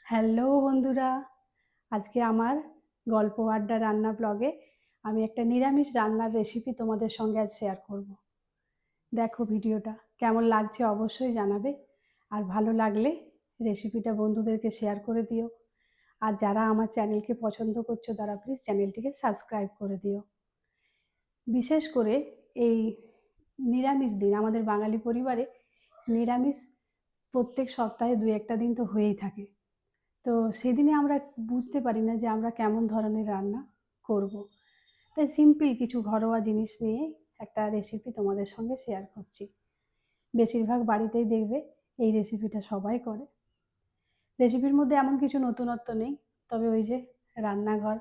Hello বন্ধুরা, আজকে আমার গল্প আড্ডা রান্না ব্লগে আমি একটা নিরামিষ রান্নার রেসিপি তোমাদের সঙ্গে আজ শেয়ার করব। দেখো ভিডিওটা কেমন লাগছে অবশ্যই জানাবে, আর ভালো লাগলে রেসিপিটা বন্ধুদেরকে শেয়ার করে দিও। আর যারা আমার চ্যানেলকে পছন্দ করছো তারা প্লিজ চ্যানেলটিকে সাবস্ক্রাইব করে দিও। বিশেষ করে এই নিরামিষ দিন আমাদের বাঙালি পরিবারে নিরামিষ প্রত্যেক সপ্তাহে ২-১টা দিন তো হয়েই থাকে। তো সেদিনে আমরা বুঝতে পারি না যে আমরা কেমন ধরনের রান্না করব। তাই সিম্পল কিছু ঘরোয়া জিনিস নিয়ে একটা রেসিপি তোমাদের সঙ্গে শেয়ার করছি। বেশিরভাগ বাড়িতেই দেখবে এই রেসিপিটা সবাই করে। রেসিপির মধ্যে এমন কিছু নতুনত্ব নেই, তবে ওই যে রান্নাঘর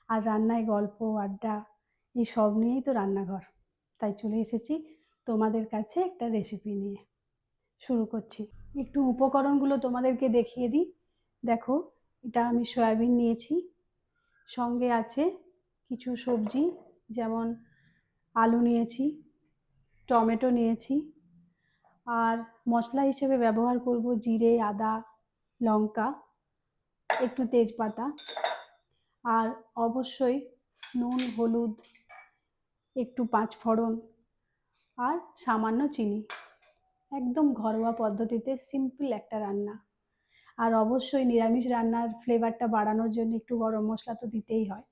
আর রান্নায় গল্প আড্ডা এই সব নিয়েই তো রান্নাঘর। তাই চলে এসেছি তোমাদের কাছে একটা রেসিপি নিয়ে। শুরু করছি। একটু উপকরণগুলো তোমাদেরকে দেখিয়ে দিই। দেখো, এটা আমি সয়াবিন নিয়েছি, সঙ্গে আছে কিছু সবজি, যেমন আলু নিয়েছি, টমেটো নিয়েছি, আর মশলা হিসেবে ব্যবহার করব জিরে, আদা, লঙ্কা, একটু তেজপাতা, আর অবশ্যই নুন, হলুদ, একটু পাঁচফোড়ন, আর সামান্য চিনি। একদম ঘরোয়া পদ্ধতিতে সিম্পল একটা রান্না। আর অবশ্যই নিরামিষ রান্নার ফ্লেভারটা বাড়ানোর জন্য একটু গরম মশলা তো দিতেই হয়।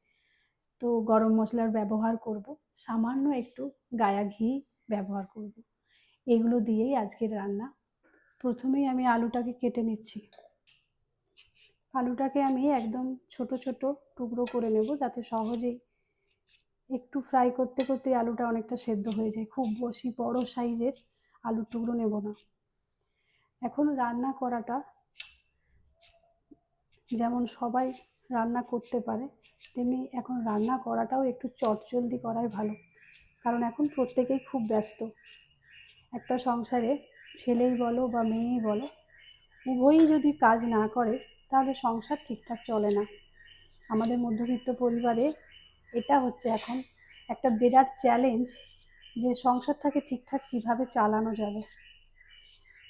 তো গরম মশলার ব্যবহার করব, সামান্য একটু গায়া ঘি ব্যবহার করব। এগুলো দিয়েই আজকের রান্না। প্রথমেই আমি আলুটাকে কেটে নিচ্ছি। আলুটাকে আমি একদম ছোট ছোট টুকরো করে নেব, যাতে সহজেই একটু ফ্রাই করতে করতে আলুটা অনেকটা সেদ্ধ হয়ে যায়। খুব বেশি বড় সাইজের আলুর টুকরো নেব না। এখন রান্না করাটা যেমন সবাই রান্না করতে পারে, তেমনি এখন রান্না করাটাও একটু চটজলদি করাই ভালো, কারণ এখন প্রত্যেকেই খুব ব্যস্ত। একটা সংসারে ছেলেই বলো বা মেয়েই বলো, উভয়ই যদি কাজ না করে তাহলে সংসার ঠিকঠাক চলে না। আমাদের মধ্যবিত্ত পরিবারে এটা হচ্ছে এখন একটা বিরাট চ্যালেঞ্জ, যে সংসারটাকে ঠিকঠাক কীভাবে চালানো যাবে।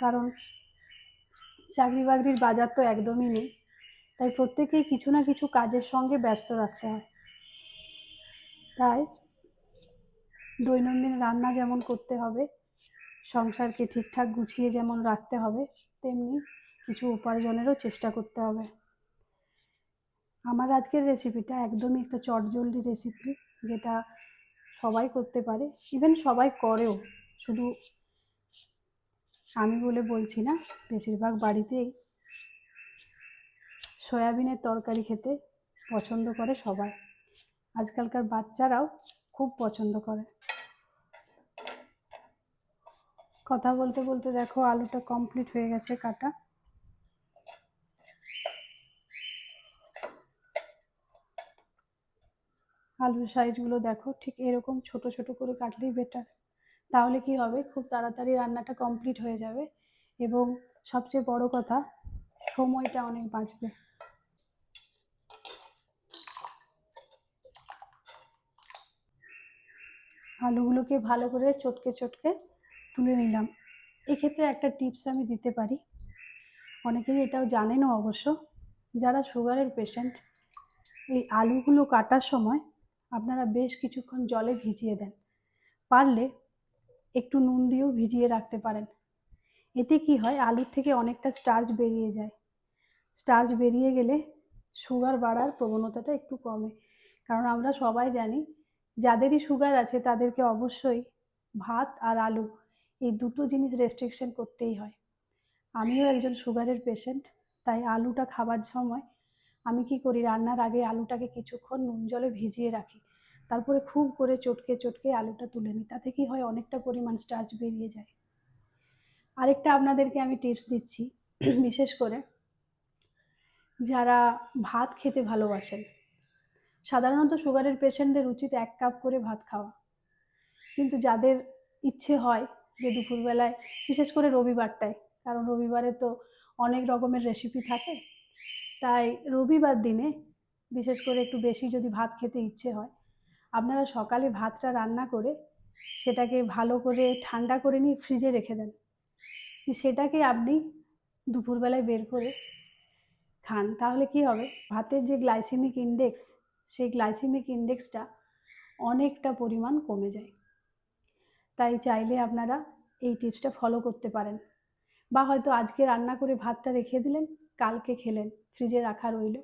কারণ চাকরি বাকরির বাজার তো একদমই নেই, তাই প্রত্যেকেই কিছু না কিছু কাজের সঙ্গে ব্যস্ত রাখতে হয়। তাই দৈনন্দিন রান্না যেমন করতে হবে, সংসারকে ঠিকঠাক গুছিয়ে যেমন রাখতে হবে, তেমনি কিছু উপার্জনেরও চেষ্টা করতে হবে। আমার আজকের রেসিপিটা একদমই একটা চটজলদি রেসিপি, যেটা সবাই করতে পারে, ইভেন সবাই করেও। শুধু আমি বলে বলছি না, বেশিরভাগ বাড়িতেই সয়াবিনের তরকারি খেতে পছন্দ করে সবাই। আজকালকার বাচ্চারাও খুব পছন্দ করে। কথা বলতে বলতে দেখো আলুটা কমপ্লিট হয়ে গেছে কাটা। আলুর সাইজগুলো দেখো, ঠিক এরকম ছোট ছোট করে কাটলেই বেটার। তাহলে কি হবে, খুব তাড়াতাড়ি রান্নাটা কমপ্লিট হয়ে যাবে, এবং সবচেয়ে বড় কথা, সময়টা অনেক বাঁচবে। আলুগুলোকে ভালো করে চটকে চটকে তুলে নিলাম। এক্ষেত্রে একটা টিপস আমি দিতে পারি, অনেকেই এটাও জানেনও অবশ্য, যারা সুগারের পেশেন্ট, এই আলুগুলো কাটার সময় আপনারা বেশ কিছুক্ষণ জলে ভিজিয়ে দেন। পারলে একটু নুন দিয়েও ভিজিয়ে রাখতে পারেন। এতে কি হয়, আলুর থেকে অনেকটা স্টার্চ বেরিয়ে যায়। স্টার্চ বেরিয়ে গেলে সুগার বাড়ার প্রবণতাটা একটু কমে। কারণ আমরা সবাই জানি, যাদেরই সুগার আছে তাদেরকে অবশ্যই ভাত আর আলু এই দুটো জিনিস রেস্ট্রিকশন করতেই হয়। আমিও একজন সুগারের পেশেন্ট, তাই আলুটা খাবার সময় আমি কি করি, রান্নার আগে আলুটাকে কিছুক্ষণ নুন জলে ভিজিয়ে রাখি, তারপরে খুব করে চটকে চটকে আলুটা তুলে নিই। তাতে কি হয়, অনেকটা পরিমাণ স্টার্চ বেরিয়ে যায়। আরেকটা আপনাদেরকে আমি টিপস দিচ্ছি, বিশেষ করে যারা ভাত খেতে ভালোবাসেন। সাধারণত সুগারের পেশেন্টদের উচিত 1 কাপ করে ভাত খাওয়া, কিন্তু যাদের ইচ্ছে হয় যে দুপুরবেলায়, বিশেষ করে রবিবারটায়, কারণ রবিবারে তো অনেক রকমের রেসিপি থাকে, তাই রবিবার দিনে বিশেষ করে একটু বেশি যদি ভাত খেতে ইচ্ছে হয়, আপনারা সকালে ভাতটা রান্না করে সেটাকে ভালো করে ঠান্ডা করে নিয়ে ফ্রিজে রেখে দেন। সেটাকে আপনি দুপুরবেলায় বের করে খান, তাহলে কি হবে, ভাতের যে গ্লাইসেমিক ইনডেক্স, সেই গ্লাইসেমিক ইনডেক্সটা অনেকটা পরিমাণ কমে যায়। তাই চাইলে আপনারা এই টিপসটা ফলো করতে পারেন। বা হয়তো আজকে রান্না করে ভাতটা রেখে দিলেন, কালকে খেলেন, ফ্রিজে রাখা রইল।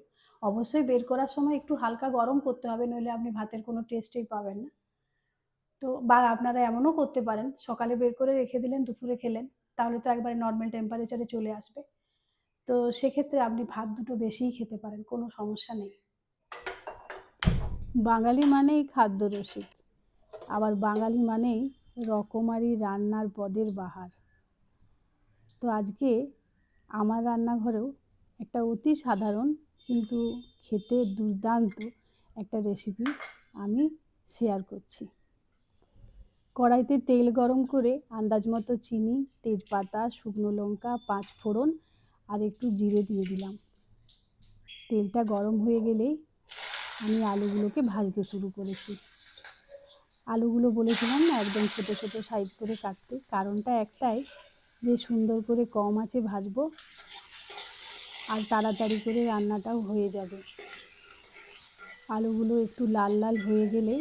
অবশ্যই বের করার সময় একটু হালকা গরম করতে হবে, নইলে আপনি ভাতের কোনো টেস্টই পাবেন না। তো বা আপনারা এমনও করতে পারেন, সকালে বের করে রেখে দিলেন, দুপুরে খেলেন, তাহলে তো একবারে নরমাল টেম্পারেচারে চলে আসবে। তো সেক্ষেত্রে আপনি ভাত দুটো বেশিই খেতে পারেন, কোনো সমস্যা নেই। বাঙালি মানেই খাদ্যরসিক, আবার বাঙালি মানেই রকমারি রান্নার পদের বাহার। তো আজকে আমার রান্নাঘরেও একটা অতি সাধারণ কিন্তু খেতে দুর্দান্ত একটা রেসিপি আমি শেয়ার করছি। কড়াইতে তেল গরম করে আন্দাজ মতো চিনি, তেজপাতা, শুকনো লঙ্কা, 5 ফোড়ন আর একটু জিরে দিয়ে দিলাম। তেলটা গরম হয়ে গেলেই আমি আলুগুলোকে ভাজতে শুরু করেছি। আলুগুলো বলেছিলাম না একদম ছোটো ছোটো সাইজ করে কাটতে, কারণটা একটাই যে সুন্দর করে কম আঁচে ভাজবো আর তাড়াতাড়ি করে রান্নাটাও হয়ে যাবে। আলুগুলো একটু লাল লাল হয়ে গেলে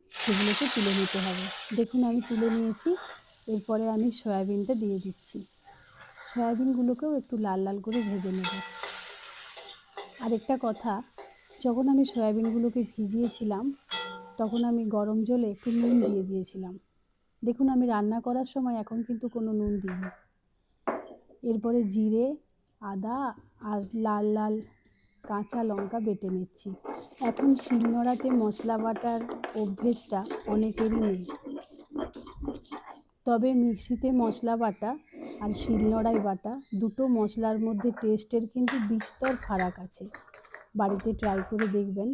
সেগুলোকে তুলে নিতে হবে। দেখুন আমি তুলে নিয়েছি। এরপরে আমি সয়াবিনটা দিয়ে দিচ্ছি। সয়াবিনগুলোকেও একটু লাল লাল করে ভেজে নেব। আরেকটা কথা, যখন আমি সয়াবিনগুলোকে ভিজিয়েছিলাম তখন আমি গরম জলে একটু নুন দিয়ে দিয়েছিলাম। দেখুন আমি রান্না করার সময় এখন কিন্তু কোনো নুন দিইনি। এরপরে জিরে, আদা আর লাল লাল কাঁচা লঙ্কা বেটে নিচ্ছি। এখন শিলনোড়াতে মশলা বাটার অভ্যেসটা অনেকেরই নেই, তবে মিক্সিতে মশলা বাটা আর শিলনোড়ায় বাটা দুটো মশলার মধ্যে টেস্টের কিন্তু বিস্তর ফারাক আছে। বাড়িতে ট্রাই করে দেখবেন।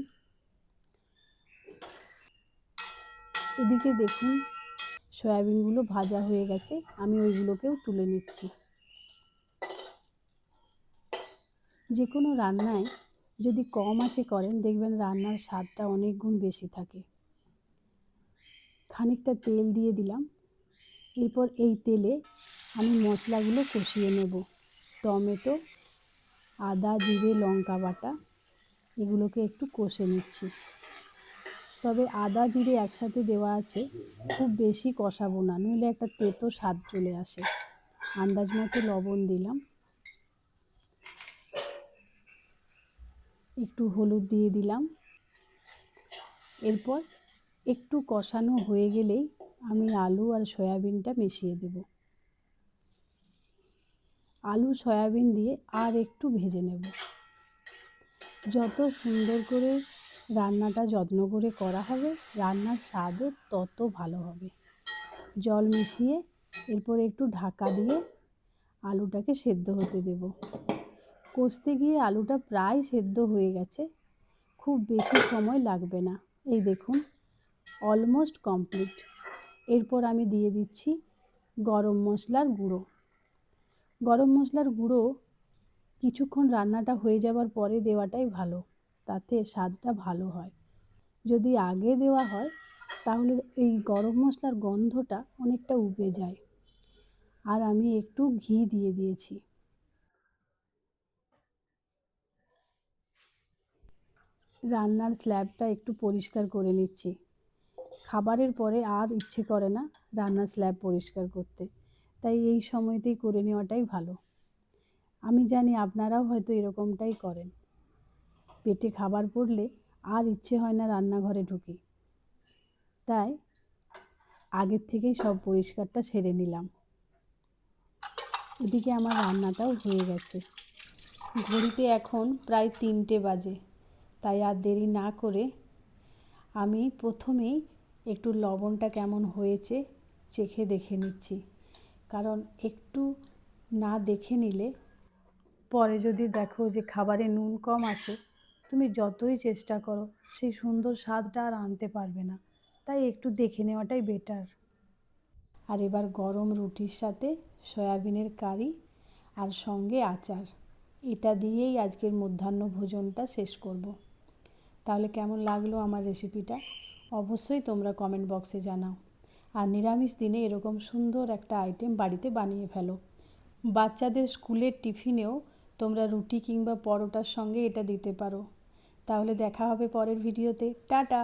এদিকে দেখুন সয়াবিনগুলো ভাজা হয়ে গেছে, আমি ওইগুলোকেও তুলে নিচ্ছি। যে কোনো রান্নায় যদি কম আঁচে করেন দেখবেন রান্নার স্বাদটা অনেক গুণ বেশি থাকে। খানিকটা তেল দিয়ে দিলাম। এরপর এই তেলে আমি মশলাগুলো কষিয়ে নেব। টমেটো, আদা, জিরে, লঙ্কা বাটা এগুলোকে একটু কষে নিচ্ছি। তবে আদা জিরে একসাথে দেওয়া আছে, খুব বেশি কষাবো না, নইলে একটা তেতো স্বাদ চলে আসে। আন্দাজ মতো লবণ দিলাম, একটু হলুদ দিয়ে দিলাম। এরপর একটু কষানো হয়ে গেলেই আমি আলু আর সয়াবিনটা মিশিয়ে দেব। আলু সয়াবিন দিয়ে আর একটু ভেজে নেব। যত সুন্দর করে রান্নাটা যত্ন করে করা হবে রান্নার স্বাদও তত ভালো হবে। জল মিশিয়ে এরপর একটু ঢাকা দিয়ে আলুটাকে সেদ্ধ হতে দেব। কষতে গিয়ে আলুটা প্রায় সেদ্ধ হয়ে গেছে, খুব বেশি সময় লাগবে না। এই দেখুন অলমোস্ট কমপ্লিট। এরপর আমি দিয়ে দিচ্ছি গরম মশলার গুঁড়ো। গরম মশলার গুঁড়ো কিছুক্ষণ রান্নাটা হয়ে যাবার পরে দেওয়াটাই ভালো, তাতে স্বাদটা ভালো হয়। যদি আগে দেওয়া হয় তাহলে এই গরম মশলার গন্ধটা অনেকটা উবে যায়। আর আমি একটু ঘি দিয়ে দিয়েছি। রান্নার স্ল্যাবটা একটু পরিষ্কার করে নিচ্ছি। খাবারের পরে আর ইচ্ছে করে না রান্নার স্ল্যাব পরিষ্কার করতে, তাই এই সময়তেই করে নেওয়াটাই ভালো। আমি জানি আপনারাও হয়তো এরকমটাই করেন। পেটে খাবার পড়লে আর ইচ্ছে হয় না রান্নাঘরে ঢুকি, তাই আগের থেকেই সব পরিষ্কারটা সেরে নিলাম। এদিকে আমার রান্নাটাও হয়ে গেছে। ঘড়িতে এখন প্রায় 3টে বাজে, তাই আর দেরি না করে আমি প্রথমেই একটু লবণটা কেমন হয়েছে চেখে দেখে নিচ্ছি। কারণ একটু না দেখে নিলে পরে যদি দেখো যে খাবারে নুন কম আছে, তুমি যতই চেষ্টা করো সেই সুন্দর স্বাদটা আর আনতে পারবে না। তাই একটু দেখে নেওয়াটাই বেটার। আর এবার গরম রুটির সাথে সয়াবিনের কারি আর সঙ্গে আচার, এটা দিয়েই আজকের মধ্যাহ্ন ভোজনটা শেষ করব। তাহলে কেমন লাগলো আমার রেসিপিটা অবশ্যই তোমরা কমেন্ট বক্সে জানাও। আর নিরামিষ দিনে এরকম সুন্দর একটা আইটেম বাড়িতে বানিয়ে ফেলো। বাচ্চাদের স্কুলের টিফিনেও তোমরা রুটি কিংবা পরোটার সঙ্গে এটা দিতে পারো। তাহলে দেখা হবে পরের ভিডিওতে। টাটা।